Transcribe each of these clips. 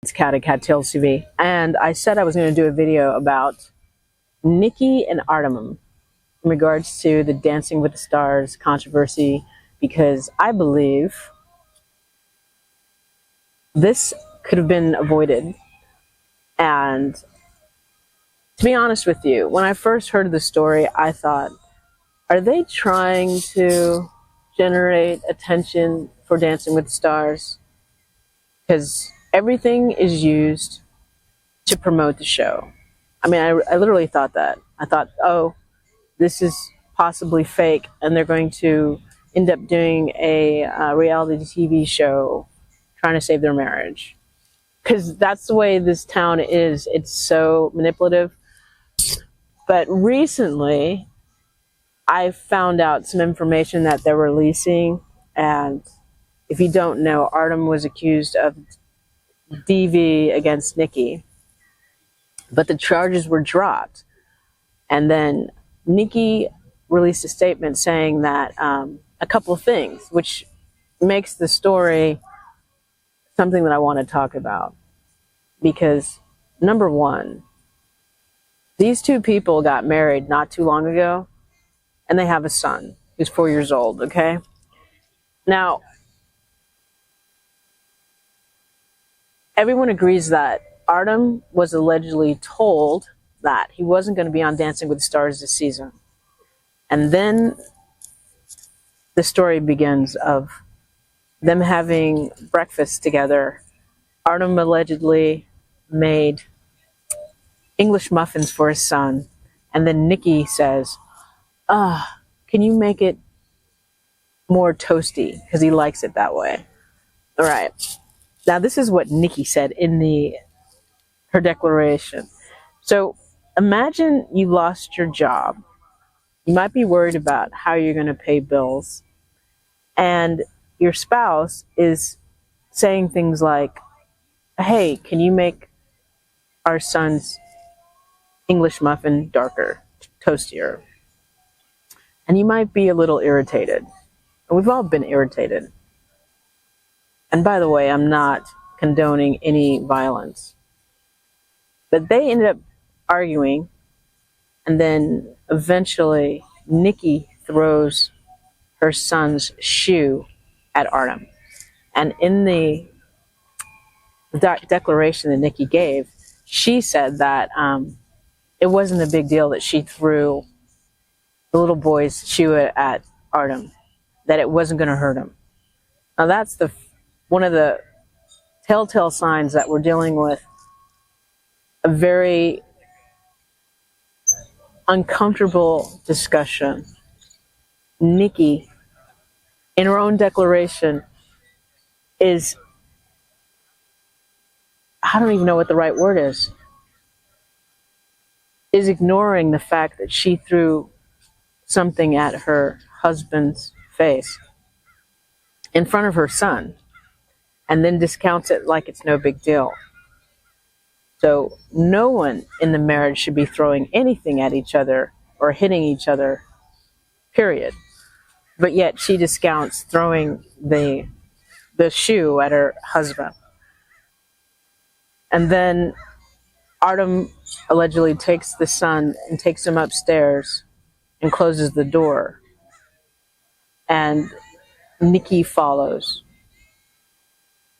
It's Kat at Kattalestv, and I said I was going to do a video about Nikki and Artem in regards to the Dancing with the Stars controversy, because I believe this could have been avoided. And to be honest with you, when I first heard the story, I thought, are they trying to generate attention for Dancing with the Stars? Because everything is used to promote the show. I mean, I literally thought that. I thought, oh, this is possibly fake, and they're going to end up doing a reality TV show trying to save their marriage. Because that's the way this town is. It's so manipulative. But recently, I found out some information that they're releasing, and if you don't know, Artem was accused of DV against Nikki, but the charges were dropped. And then Nikki released a statement saying that a couple of things, which makes the story something that I want to talk about. Because number one, these two people got married not too long ago, and they have a son who's 4 years old, okay? Now, everyone agrees that Artem was allegedly told that he wasn't going to be on Dancing with the Stars this season. And then the story begins of them having breakfast together. Artem allegedly made English muffins for his son. And then Nikki says, can you make it more toasty? Because he likes it that way. All right. Now, this is what Nikki said in her declaration. So imagine you lost your job. You might be worried about how you're going to pay bills. And your spouse is saying things like, hey, can you make our son's English muffin darker, toastier? And you might be a little irritated. And we've all been irritated. And by the way, I'm not condoning any violence. But they ended up arguing, and then eventually Nikki throws her son's shoe at Artem. And in the declaration that Nikki gave, she said that it wasn't a big deal that she threw the little boy's shoe at Artem, that it wasn't going to hurt him. Now that's one of the telltale signs that we're dealing with a very uncomfortable discussion. Nikki, in her own declaration, I don't even know what the right word is ignoring the fact that she threw something at her husband's face in front of her son, and then discounts it like it's no big deal. So no one in the marriage should be throwing anything at each other or hitting each other, period. But yet she discounts throwing the shoe at her husband. And then Artem allegedly takes the son and takes him upstairs and closes the door. And Nikki follows.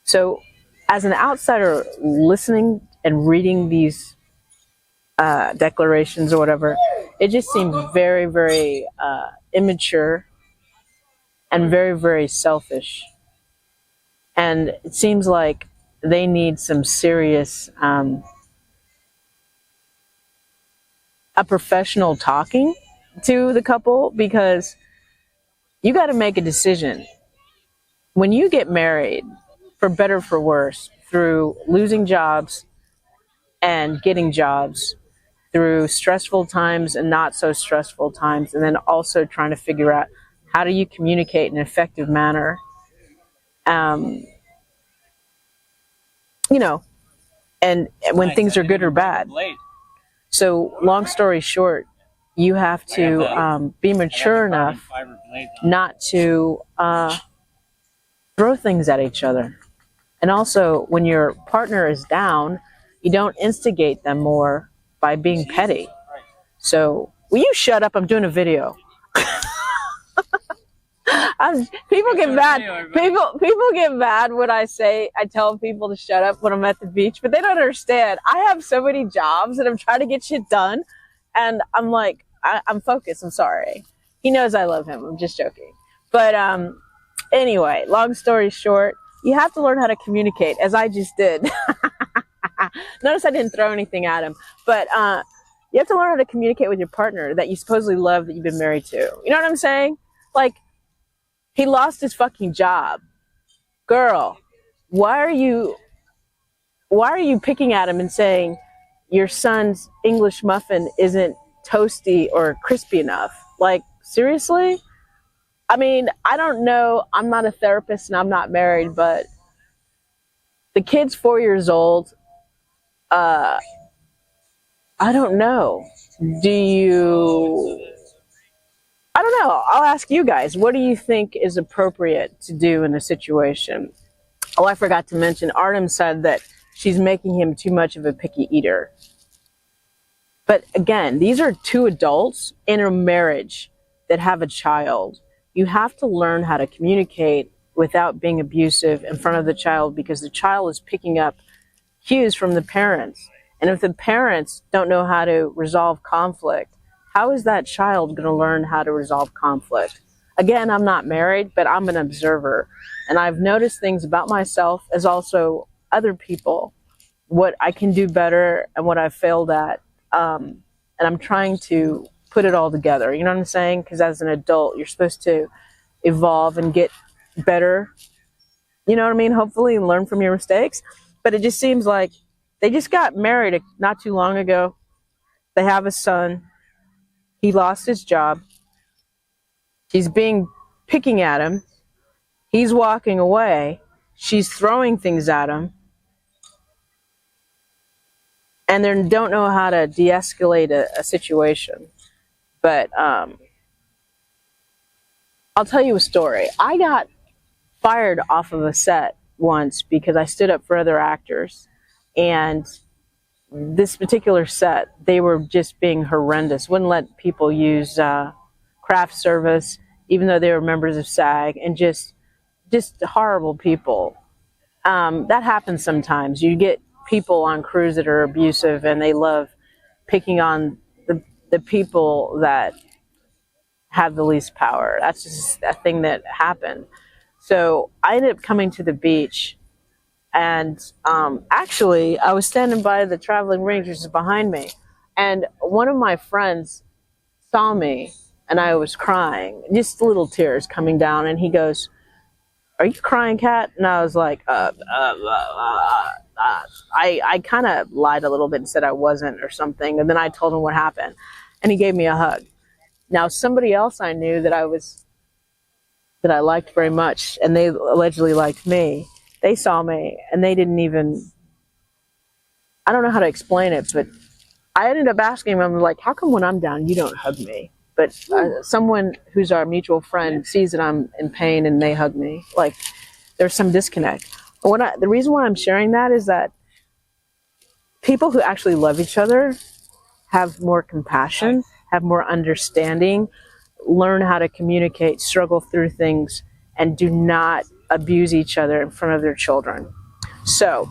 So as an outsider listening and reading these declarations or whatever, it just seems very, very immature and very, very selfish. And it seems like they need some serious, a professional talking to the couple, because you got to make a decision. When you get married, for better or for worse, through losing jobs and getting jobs, through stressful times and not so stressful times, and then also trying to figure out how do you communicate in an effective manner, and when things are good or bad. So long story short, you have to be mature enough not to throw things at each other. And also, when your partner is down, you don't instigate them more by being petty. So, will you shut up? I'm doing a video. People get mad. People get mad when I tell people to shut up when I'm at the beach, but they don't understand. I have so many jobs and I'm trying to get shit done, and I'm like, I'm focused. I'm sorry. He knows I love him. I'm just joking. But anyway, long story short, you have to learn how to communicate, as I just did. Notice I didn't throw anything at him, but you have to learn how to communicate with your partner that you supposedly love, that you've been married to. You know what I'm saying? Like, he lost his fucking job. Girl, why are you picking at him and saying your son's English muffin isn't toasty or crispy enough? Like, seriously? I mean, I don't know. I'm not a therapist and I'm not married, but the kid's 4 years old. I don't know. I don't know. I'll ask you guys. What do you think is appropriate to do in a situation? Oh, I forgot to mention, Artem said that she's making him too much of a picky eater. But again, these are two adults in a marriage that have a child. You have to learn how to communicate without being abusive in front of the child, because the child is picking up cues from the parents. And if the parents don't know how to resolve conflict, how is that child going to learn how to resolve conflict? Again, I'm not married, but I'm an observer. And I've noticed things about myself as also other people, what I can do better and what I've failed at. And I'm trying to put it all together. You know what I'm saying? Because as an adult, you're supposed to evolve and get better. You know what I mean? Hopefully, and learn from your mistakes. But it just seems like they just got married not too long ago. They have a son. He lost his job. She's picking at him. He's walking away. She's throwing things at him. And they don't know how to de-escalate a situation. But I'll tell you a story. I got fired off of a set once because I stood up for other actors. And this particular set, they were just being horrendous. Wouldn't let people use craft service, even though they were members of SAG, and just horrible people. That happens sometimes. You get people on crews that are abusive, and they love picking on the people that have the least power. That's just a thing that happened. So I ended up coming to the beach, and actually I was standing by the traveling rangers behind me, and one of my friends saw me, and I was crying, just little tears coming down, and he goes, "Are you crying, Kat?" And I was like, I kind of lied a little bit and said I wasn't or something, and then I told him what happened, and he gave me a hug. Now, somebody else I knew that I liked very much, and they allegedly liked me, they saw me, and they didn't even, I don't know how to explain it, but I ended up asking them, like, how come when I'm down, you don't hug me? But someone who's our mutual friend sees that I'm in pain and they hug me. Like, there's some disconnect. But the reason why I'm sharing that is that people who actually love each other have more compassion, have more understanding, learn how to communicate, struggle through things, and do not abuse each other in front of their children. So,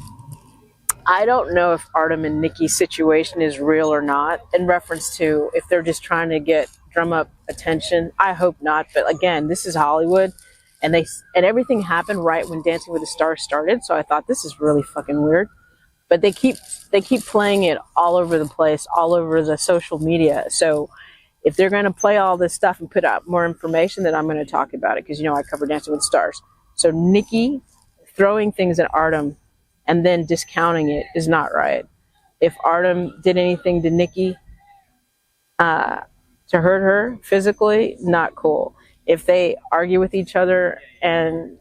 I don't know if Artem and Nikki's situation is real or not, in reference to if they're just trying to drum up attention. I hope not, but again, this is Hollywood, and everything happened right when Dancing with the Stars started, so I thought, this is really fucking weird. But they keep playing it all over the place, all over the social media. So if they're going to play all this stuff and put out more information, then I'm going to talk about it, because, you know, I cover Dancing with the Stars. So Nikki throwing things at Artem and then discounting it is not right. If Artem did anything to Nikki to hurt her physically, not cool. If they argue with each other and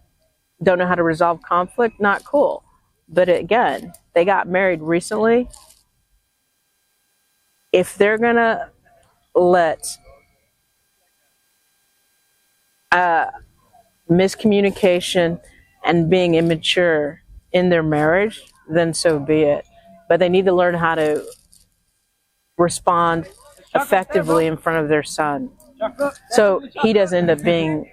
don't know how to resolve conflict, not cool. But again, they got married recently. If they're going to let miscommunication and being immature in their marriage, then so be it. But they need to learn how to respond effectively in front of their son, so he doesn't end up being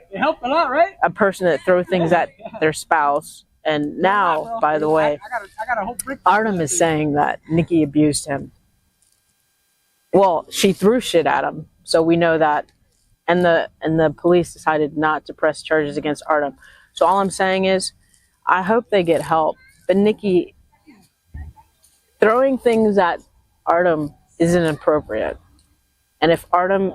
a person that throws things at their spouse. And now, by the way, Artem is saying that Nikki abused him. Well, she threw shit at him, so we know that. And the police decided not to press charges against Artem. So all I'm saying is, I hope they get help. But Nikki, throwing things at Artem isn't appropriate. And if Artem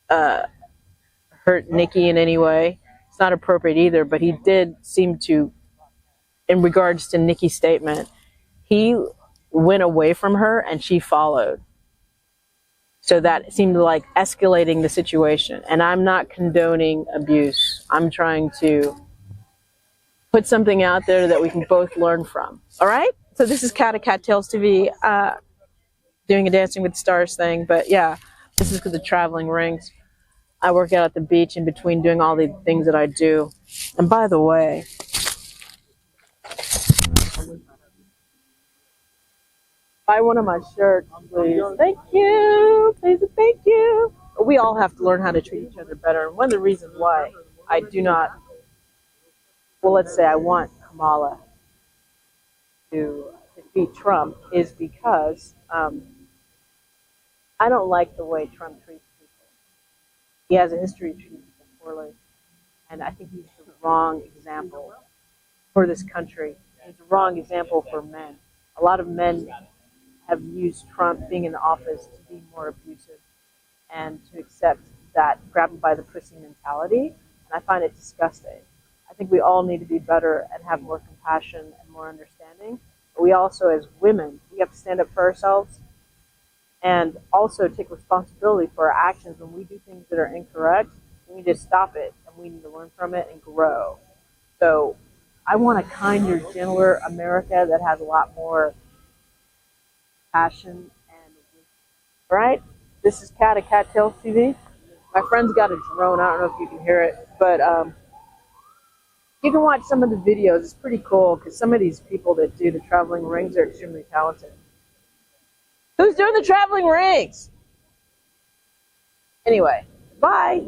hurt Nikki in any way, it's not appropriate either. But he did seem to, in regards to Nikki's statement, he went away from her and she followed. So that seemed like escalating the situation. And I'm not condoning abuse. I'm trying to put something out there that we can both learn from. All right? So this is Kat at Kattalestv, doing a Dancing with the Stars thing. But yeah, this is for the traveling rings. I work out at the beach in between doing all the things that I do. And by the way, buy one of my shirts, please. Thank you. Please and thank you. We all have to learn how to treat each other better. And one of the reasons why I do not, well, let's say I want Kamala to defeat Trump is because I don't like the way Trump treats people. He has a history of treating people poorly. And I think he's the wrong example for this country. He's the wrong example for men. A lot of men have used Trump being in the office to be more abusive and to accept that grab him by the pussy mentality. And I find it disgusting. I think we all need to be better and have more compassion and more understanding. But we also, as women, we have to stand up for ourselves and also take responsibility for our actions. When we do things that are incorrect, we need to stop it and we need to learn from it and grow. So I want a kinder, gentler America that has a lot more passion and wisdom. Right? This is Kat at Kattalestv. My friend's got a drone. I don't know if you can hear it, but you can watch some of the videos. It's pretty cool because some of these people that do the traveling rings are extremely talented. Who's doing the traveling rings? Anyway, bye.